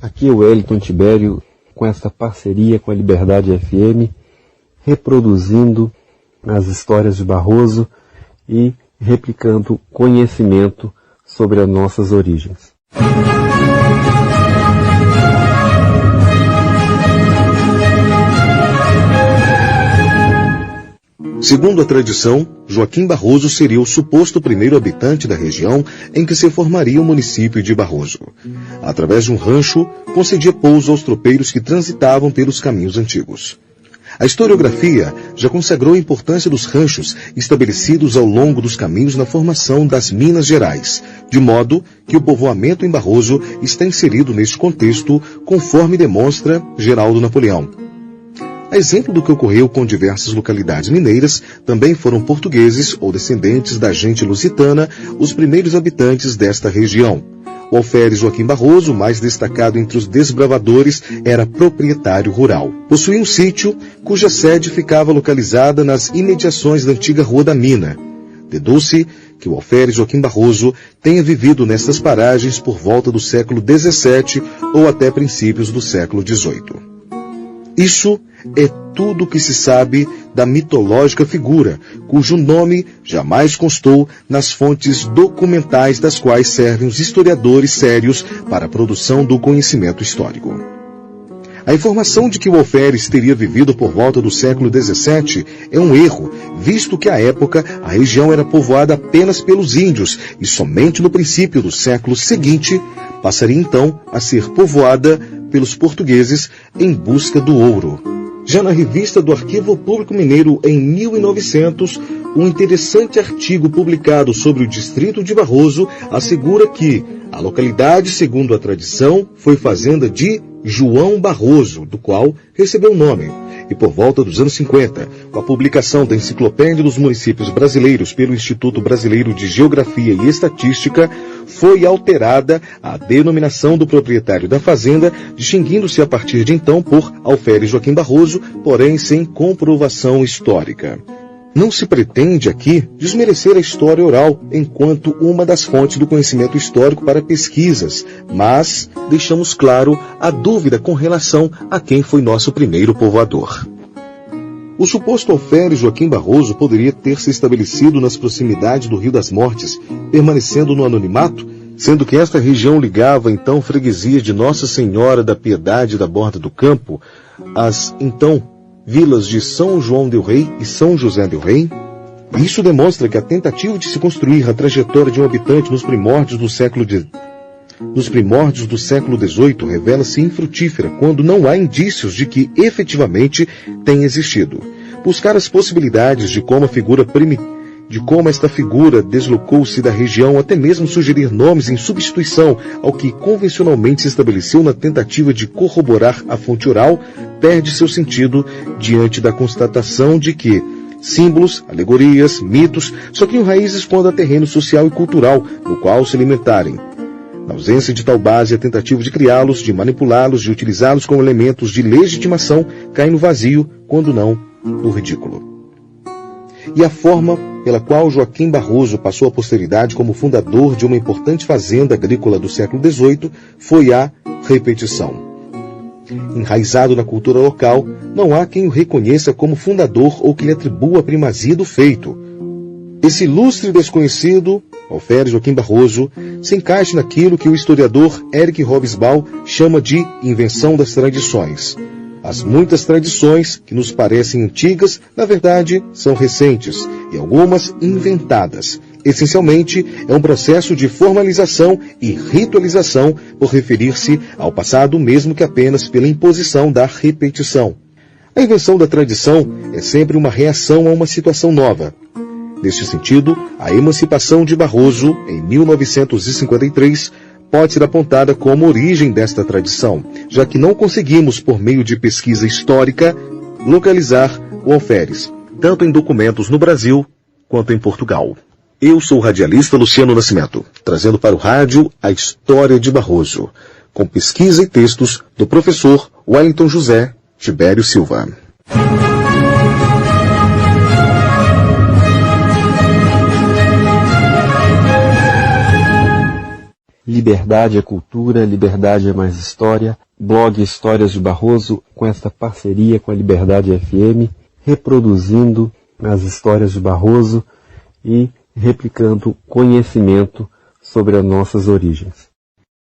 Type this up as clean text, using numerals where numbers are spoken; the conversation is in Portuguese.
Aqui é o Wellington Tibério, com essa parceria com a Liberdade FM, reproduzindo as histórias de Barroso e replicando conhecimento sobre as nossas origens. Segundo a tradição, Joaquim Barroso seria o suposto primeiro habitante da região em que se formaria o município de Barroso. Através de um rancho, concedia pouso aos tropeiros que transitavam pelos caminhos antigos. A historiografia já consagrou a importância dos ranchos estabelecidos ao longo dos caminhos na formação das Minas Gerais, de modo que o povoamento em Barroso está inserido neste contexto, conforme demonstra Geraldo Napoleão. A exemplo do que ocorreu com diversas localidades mineiras, também foram portugueses ou descendentes da gente lusitana os primeiros habitantes desta região. O alferes Joaquim Barroso, mais destacado entre os desbravadores, era proprietário rural. Possuía um sítio cuja sede ficava localizada nas imediações da antiga Rua da Mina. Deduz-se que o alferes Joaquim Barroso tenha vivido nestas paragens por volta do século XVII ou até princípios do século XVIII. Isso é tudo o que se sabe da mitológica figura, cujo nome jamais constou nas fontes documentais das quais servem os historiadores sérios para a produção do conhecimento histórico. A informação de que o alferes teria vivido por volta do século XVII é um erro, visto que à época a região era povoada apenas pelos índios e somente no princípio do século seguinte passaria então a ser povoada pelos portugueses em busca do ouro. Já na revista do Arquivo Público Mineiro, em 1900, um interessante artigo publicado sobre o distrito de Barroso assegura que a localidade, segundo a tradição, foi fazenda de João Barroso, do qual recebeu o nome. E por volta dos anos 50, com a publicação da Enciclopédia dos Municípios Brasileiros pelo Instituto Brasileiro de Geografia e Estatística, foi alterada a denominação do proprietário da fazenda, distinguindo-se a partir de então por alferes Joaquim Barroso, porém sem comprovação histórica. Não se pretende aqui desmerecer a história oral enquanto uma das fontes do conhecimento histórico para pesquisas, mas deixamos claro a dúvida com relação a quem foi nosso primeiro povoador. O suposto alferes Joaquim Barroso poderia ter se estabelecido nas proximidades do Rio das Mortes, permanecendo no anonimato, sendo que esta região ligava então freguesias de Nossa Senhora da Piedade da Borda do Campo, as então vilas de São João del Rei e São José del Rei. Isso demonstra que a tentativa de se construir a trajetória de um habitante nos primórdios do século XVIII revela-se infrutífera quando não há indícios de que efetivamente tenha existido. Buscar as possibilidades de como esta figura deslocou-se da região, até mesmo sugerir nomes em substituição ao que convencionalmente se estabeleceu na tentativa de corroborar a fonte oral, perde seu sentido diante da constatação de que símbolos, alegorias, mitos só criam raízes quando há terreno social e cultural no qual se alimentarem. Na ausência de tal base, a tentativa de criá-los, de manipulá-los, de utilizá-los como elementos de legitimação cai no vazio, quando não no ridículo. E a forma pela qual Joaquim Barroso passou à posteridade como fundador de uma importante fazenda agrícola do século XVIII foi a repetição. Enraizado na cultura local, não há quem o reconheça como fundador ou que lhe atribua a primazia do feito. Esse ilustre desconhecido, alferes Joaquim Barroso, se encaixa naquilo que o historiador Eric Hobsbawm chama de invenção das tradições. As muitas tradições que nos parecem antigas, na verdade, são recentes, e algumas inventadas. Essencialmente, é um processo de formalização e ritualização por referir-se ao passado mesmo que apenas pela imposição da repetição. A invenção da tradição é sempre uma reação a uma situação nova. Neste sentido, a emancipação de Barroso, em 1953, pode ser apontada como origem desta tradição, já que não conseguimos, por meio de pesquisa histórica, localizar o alferes, tanto em documentos no Brasil quanto em Portugal. Eu sou o radialista Luciano Nascimento, trazendo para o rádio a história de Barroso, com pesquisa e textos do professor Wellington José Tibério Silva. Liberdade é Cultura, Liberdade é Mais História, blog Histórias de Barroso, com esta parceria com a Liberdade FM, reproduzindo as histórias de Barroso e replicando conhecimento sobre as nossas origens.